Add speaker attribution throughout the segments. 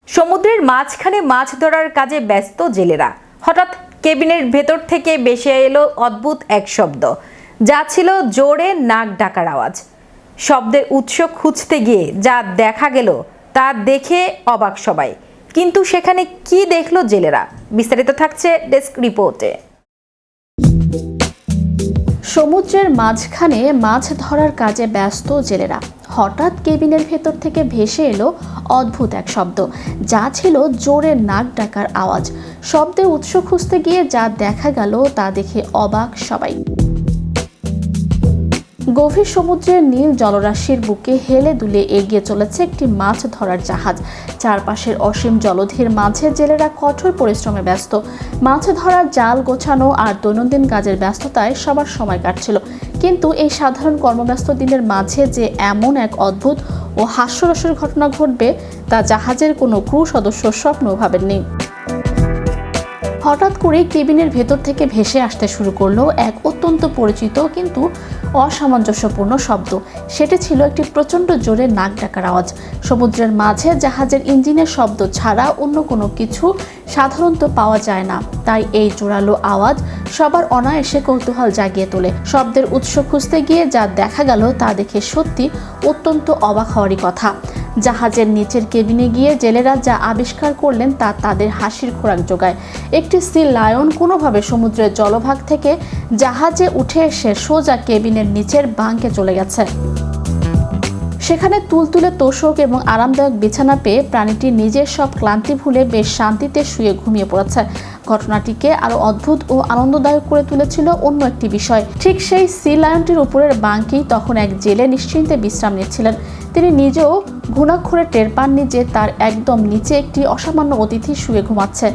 Speaker 1: সমুদ্রের মাঝখানে মাছ ধরার কাজে ব্যস্ত জেলেরা। হঠাৎ কেবিনের ভেতর থেকে ভেসে এলো অদ্ভুত এক শব্দ, যা ছিল জোরে নাক ডাকার আওয়াজ। শব্দের উৎস খুঁজতে গিয়ে যা দেখা গেল তা দেখে অবাক সবাই। কিন্তু সেখানে কি দেখলো জেলেরা, বিস্তারিত থাকছে ডেস্ক রিপোর্টে।
Speaker 2: সমুদ্রের মাঝখানে মাছ ধরার কাজে ব্যস্ত জেলেরা। হঠাৎ কেবিনের ভেতর থেকে ভেসে এলো অদ্ভুত এক শব্দ, যা ছিল জোরে নাক ডাকার আওয়াজ। শব্দের উৎস খুঁজতে গিয়ে যা দেখা গেল তা দেখে অবাক সবাই। গভীর সমুদ্রের নীল জলরাশির বুকে হেলে দুলে এগিয়ে চলেছে একটি মাছ ধরার জাহাজ। চারপাশের অসীম জলধির মাঝে জেলেরা কঠোর পরিশ্রমে ব্যস্ত। মাছ ধরার জাল গোছানো আর দৈনন্দিন কাজের ব্যস্ততায় সবার সময় কাটছিল। কিন্তু এই সাধারণ কর্মব্যস্ত দিনের মাঝে যে এমন এক অদ্ভুত ও হাস্যরসের ঘটনা ঘটবে তা জাহাজের কোনো ক্রু সদস্য স্বপ্নও ভাবেননি। হঠাৎ করে কেবিনের ভেতর থেকে ভেসে আসতে শুরু করলো এক অত্যন্ত পরিচিত কিন্তু অসামঞ্জস্যপূর্ণ শব্দ। সেটি ছিল একটি প্রচণ্ড জোরে নাক ডাকার আওয়াজ। সমুদ্রের মাঝে জাহাজের ইঞ্জিনের শব্দ ছাড়া অন্য কোনো কিছু সাধারণত পাওয়া যায় না, তাই এই জোরালো আওয়াজ সবার অনায়াসে কৌতূহল জাগিয়ে তোলে। শব্দের উৎস খুঁজতে গিয়ে যা দেখা গেল তা দেখে সত্যি অত্যন্ত অবাক হওয়ারই কথা। জাহাজের নিচের কেবিনে গিয়ে জেলেরা যা আবিষ্কার করলেন তা তাদের হাসির খোরাক জোগায়। একটি সি লায়ন কোনোভাবে সমুদ্রের জলভাগ থেকে জাহাজে উঠে এসে সোজা কেবিনের নিচের বাঙ্কে চলে গেছে। সেখানে তুলতুলে তোষক এবং আরামদায়ক বিছানা পেয়ে প্রাণীটি নিজের সব ক্লান্তি ভুলে বেশ শান্তিতে শুয়ে ঘুমিয়ে পড়েছে। ঘটনাটিকে আরো অদ্ভুত ও আনন্দদায়ক করে তুলেছিল অন্য একটি বিষয়। ঠিক সেই সি লায়নটির উপরের বাঙ্কেই তখন এক জেলে নিশ্চিন্তে বিশ্রাম নিচ্ছিলেন। তিনি নিজেও ঘুণাক্ষরে টের পাননি যে তার একদম নিচে একটি অসামান্য অতিথি শুয়ে ঘুমাচ্ছে।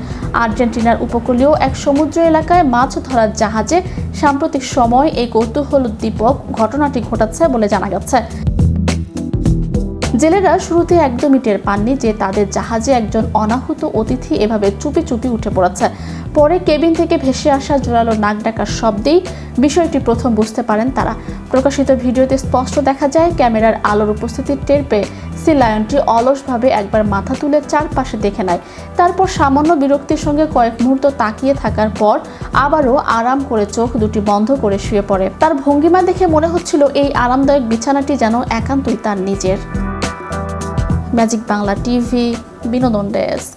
Speaker 2: আর্জেন্টিনার উপকূলীয় এক সমুদ্র এলাকায় মাছ ধরার জাহাজে সাম্প্রতিক সময় এই কৌতূহলোদ্দীপক ঘটনাটি ঘটাচ্ছে বলে জানা গেছে। জেলেরা শুরুতে একদমই টের পাননি যে তাদের জাহাজে একজন অনাহুত অতিথি এভাবে চুপি চুপি উঠে পড়েছে। পরে কেবিন থেকে ভেসে আসা জোরালো নাক ডাকার শব্দেই বিষয়টি প্রথম বুঝতে পারেন তারা। প্রকাশিত ভিডিওতে স্পষ্ট দেখা যায় ক্যামেরার আলোর উপস্থিতি টের পেয়ে সি লায়নটি অলসভাবে একবার মাথা তুলে চারপাশে দেখে নেয়। তারপর সামান্য বিরক্তির সঙ্গে কয়েক মুহূর্ত তাকিয়ে থাকার পর আবারও আরাম করে চোখ দুটি বন্ধ করে শুয়ে পড়ে। তার ভঙ্গিমা দেখে মনে হচ্ছিল এই আরামদায়ক বিছানাটি যেন একান্তই তার নিজের। ম্যাজিক বাংলা টিভি, বিনোদন ডেস্ক।